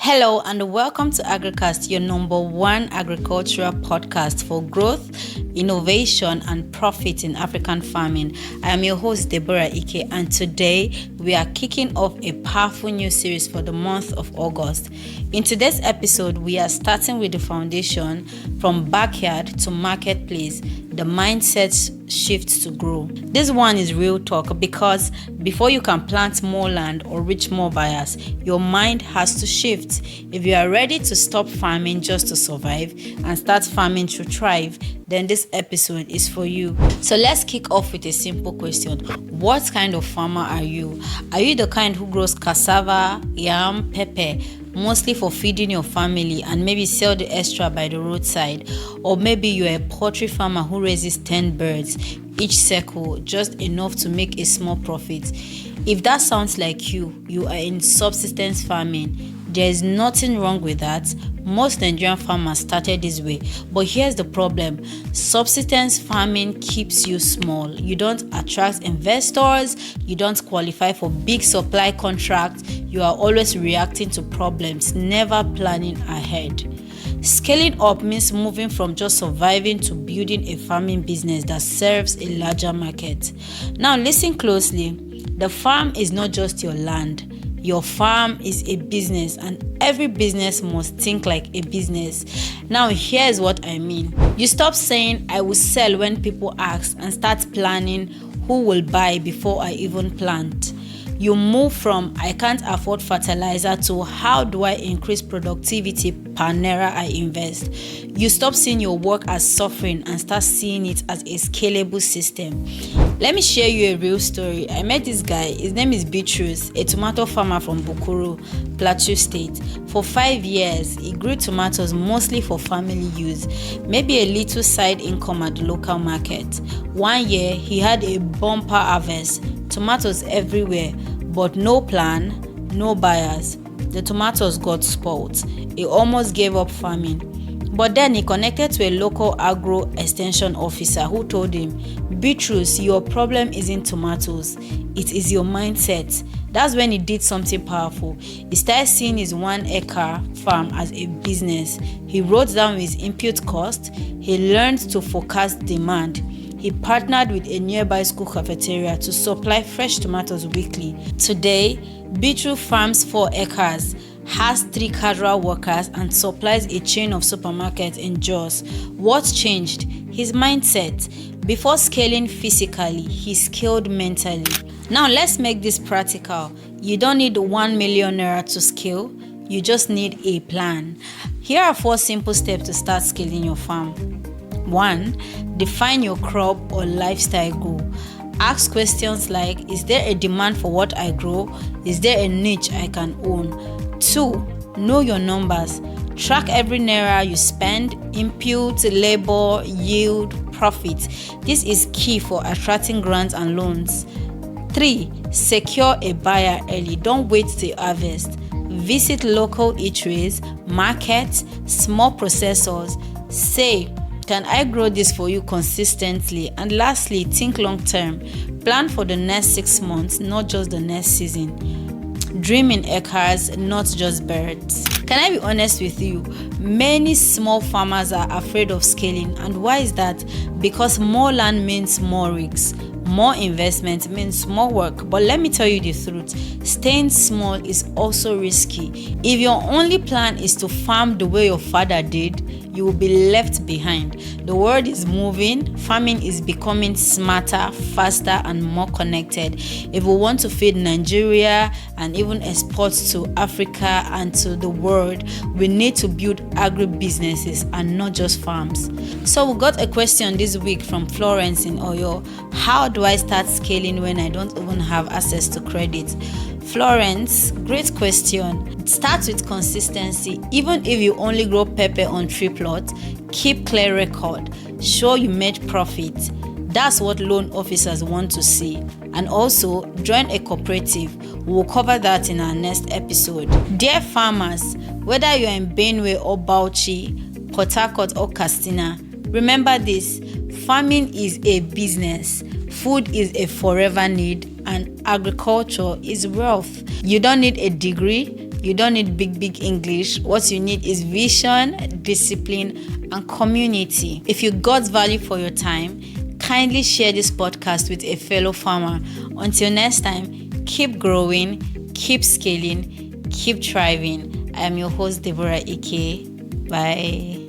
Hello and welcome to Agricast, your number one agricultural podcast for growth, innovation, and profit in African farming. I am your host, Deborah Ike, and today we are kicking off a powerful new series for the month of August. In today's episode, we are starting with the foundation from backyard to marketplace, the mindset shifts to grow. This one is real talk because before you can plant more land or reach more buyers, your mind has to shift. If you are ready to stop farming just to survive and start farming to thrive, then this episode is for you. So let's kick off with a simple question. What kind of farmer are you? Are you the kind who grows cassava, yam, pepper, mostly for feeding your family and maybe sell the extra by the roadside? Or maybe you're a poultry farmer who raises 10 birds, each circle just enough to make a small profit. If that sounds like you are in subsistence farming. There is nothing wrong with that. Most Nigerian farmers started this way. But here's the problem. Subsistence farming keeps you small. You don't attract investors. You don't qualify for big supply contracts. You are always reacting to problems, never planning ahead. Scaling up means moving from just surviving to building a farming business that serves a larger market. Now listen closely. The farm is not just your land. Your farm is a business, and every business must think like a business. Now, here's what I mean. You stop saying, I will sell when people ask, and start planning who will buy before I even plant. You move from, I can't afford fertilizer to, how do I increase productivity per naira I invest? You stop seeing your work as suffering and start seeing it as a scalable system. Let me share you a real story. I met this guy. His name is Bitrus, a tomato farmer from Bukuru, Plateau State. For 5 years, he grew tomatoes mostly for family use, maybe a little side income at the local market. One year, he had a bumper harvest, tomatoes everywhere, but no plan, no buyers. The tomatoes got spoiled. He almost gave up farming. But then he connected to a local agro extension officer who told him, Bitrus, your problem isn't tomatoes, it is your mindset. That's when he did something powerful. He started seeing his 1 acre farm as a business. He wrote down his input cost. He learned to forecast demand. He partnered with a nearby school cafeteria to supply fresh tomatoes weekly. Today, Bitrus farms 4 acres, has 3 casual workers, and supplies a chain of supermarkets in Jos. What's changed? His mindset. Before scaling physically, he scaled mentally. Now let's make this practical. You don't need 1 million naira to scale. You just need a plan. Here are 4 simple steps to start scaling your farm. 1. Define your crop or lifestyle goal. Ask questions like, is there a demand for what I grow? Is there a niche I can own? 2. Know your numbers. Track every naira you spend, input, labor, yield, profit. This is key for attracting grants and loans. 3. Secure a buyer early. Don't wait till harvest. Visit local eateries, markets, small processors. Say, can I grow this for you consistently? And lastly, think long term. Plan for the next 6 months, not just the next season. Dream in acres, not just birds. Can I be honest with you? Many small farmers are afraid of scaling. And why is that? Because more land means more risks. More investment means more work. But let me tell you the truth. Staying small is also risky. If your only plan is to farm the way your father did, you will be left behind. The world is moving. Farming is becoming smarter, faster, and more connected. If we want to feed Nigeria and even export to Africa and to the world, we need to build agri-businesses and not just farms. So we got a question this week from Florence in Oyo. How do I start scaling when I don't even have access to credit? Florence, great question. Start with consistency. Even if you only grow pepper on 3 plots, keep clear record. Show you made profit. That's what loan officers want to see. And also, join a cooperative. We'll cover that in our next episode. Dear farmers, whether you're in Benue or Bauchi, Port Harcourt or Castina, remember this: farming is a business. Food is a forever need, and agriculture is wealth. You don't need a degree, You don't need big English. What you need is vision, discipline, and community. If you got value for your time, kindly share this podcast with a fellow farmer. Until next time, keep growing, keep scaling, keep thriving. I am your host, Deborah Ike. Bye.